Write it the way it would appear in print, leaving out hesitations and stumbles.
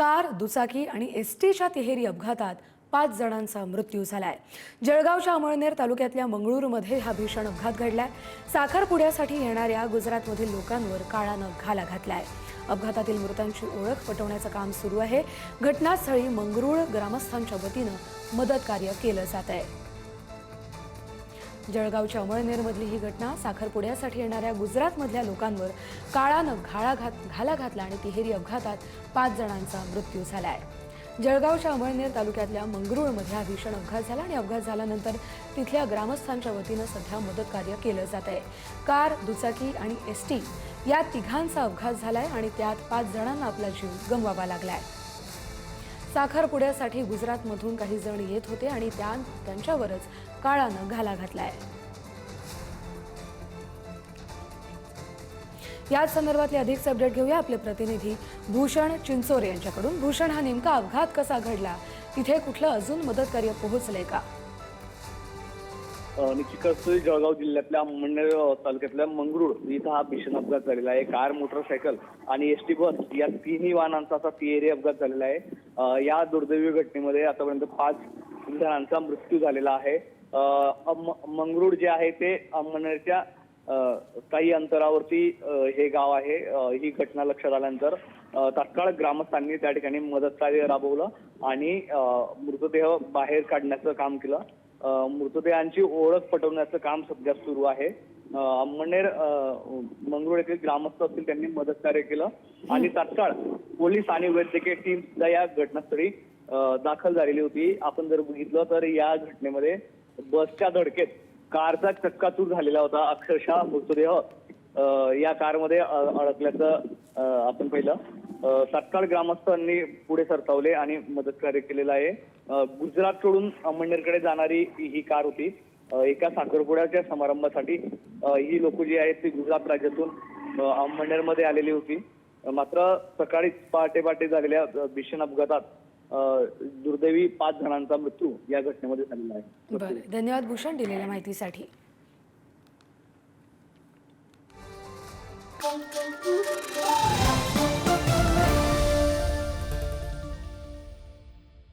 Car, दुचाकी आणि एसटीच्या तिहेरी अपघातात 5 जणांचा मृत्यू झालाय। जळगावच्या अमळनेर तालुक्यातल्या मंगळूरमध्ये हा भीषण अपघात घडलाय। साखरपुड्यासाठी येणाऱ्या गुजरातमधील लोकांवर काळानं घाला घातलाय। अपघातातील मृतांची ओळख पटवण्याचं काम सुरू आहे। घटनास्थळी मंगरूळ ग्रामस्थांच्या वतीनं मदत कार्य केलं जात आहे। जळगावच्या अमळनेरमधली ही घटना साखरपुड्यासाठी येणाऱ्या गुजरातमधल्या लोकांवर काळानं घाला घातला आणि तिहेरी अपघातात 5 जणांचा मृत्यू झालाय। जळगावच्या अमळनेर तालुक्यातल्या मंगरूळमध्ये हा भीषण अपघात झाला आणि अपघात झाल्यानंतर तिथल्या ग्रामस्थांच्या वतीनं सध्या मदत कार्य केलं जात आहे। कार, दुचाकी आणि एसटी या तिघांचा अपघात झालाय आणि त्यात 5 जणांना आपला जीव गमवावा लागलाय। साखरपुड्यासाठी गुजरातमधून काही जण येत होते आणि त्यांच्यावरच काळानं घाला घातलाय। याच संदर्भातले अधिक अपडेट घेऊया आपले प्रतिनिधी भूषण चिंचोरे यांच्याकडून। भूषण, हा नेमका अपघात कसा घडला? तिथे कुठलं अजून मदत कार्य पोहोचलंय का? निश्चितच जळगाव जिल्ह्यातल्या अमळनेर तालुक्यातल्या मंगरूळ इथं हा भीषण अपघात झालेला आहे। कार, मोटरसायकल आणि एसटी बस या तिन्ही वाहनांचा असा तिहेरी अपघात झालेला आहे। या दुर्दैवी घटनेमध्ये आतापर्यंत 5 जणांचा मृत्यू झालेला आहे। मंगरूळ जे आहे ते अमळनेरच्या काही अंतरावरती हे गाव आहे। ही घटना लक्षात आल्यानंतर तात्काळ ग्रामस्थांनी त्या ठिकाणी मदत कार्य राबवलं आणि मृतदेह बाहेर काढण्याचं काम केलं। मृतदेहांची ओळख पटवण्याचं काम सध्या सुरू आहे। अमळनेर मंगरूळ येथील ग्रामस्थ असतील त्यांनी मदत कार्य केलं आणि तात्काळ पोलीस आणि वैद्यकीय टीम सुद्धा या घटनास्थळी दाखल झालेली होती। आपण जर बघितलं तर या घटनेमध्ये बसच्या धडकेत कारचा चक्काचूर झालेला होता। अक्षरशः मृतदेह या कारमध्ये अडकल्याचं आपण पाहिलं। तात्काळ ग्रामस्थांनी पुढे सरसावले आणि मदत कार्य केलेलं आहे। गुजरातकडून अमळनेरकडे जाणारी ही कार होती। एका साखरपुड्याच्या समारंभासाठी ही लोक जी आहेत ती गुजरात राज्यातून अमळनेरमध्ये आलेली होती। मात्र सकाळी पहाटे झालेल्या भीषण अपघातात दुर्दैवी 5 जणांचा मृत्यू या घटनेमध्ये झालेला आहे। बरं, धन्यवाद भूषण दिलेल्या माहितीसाठी।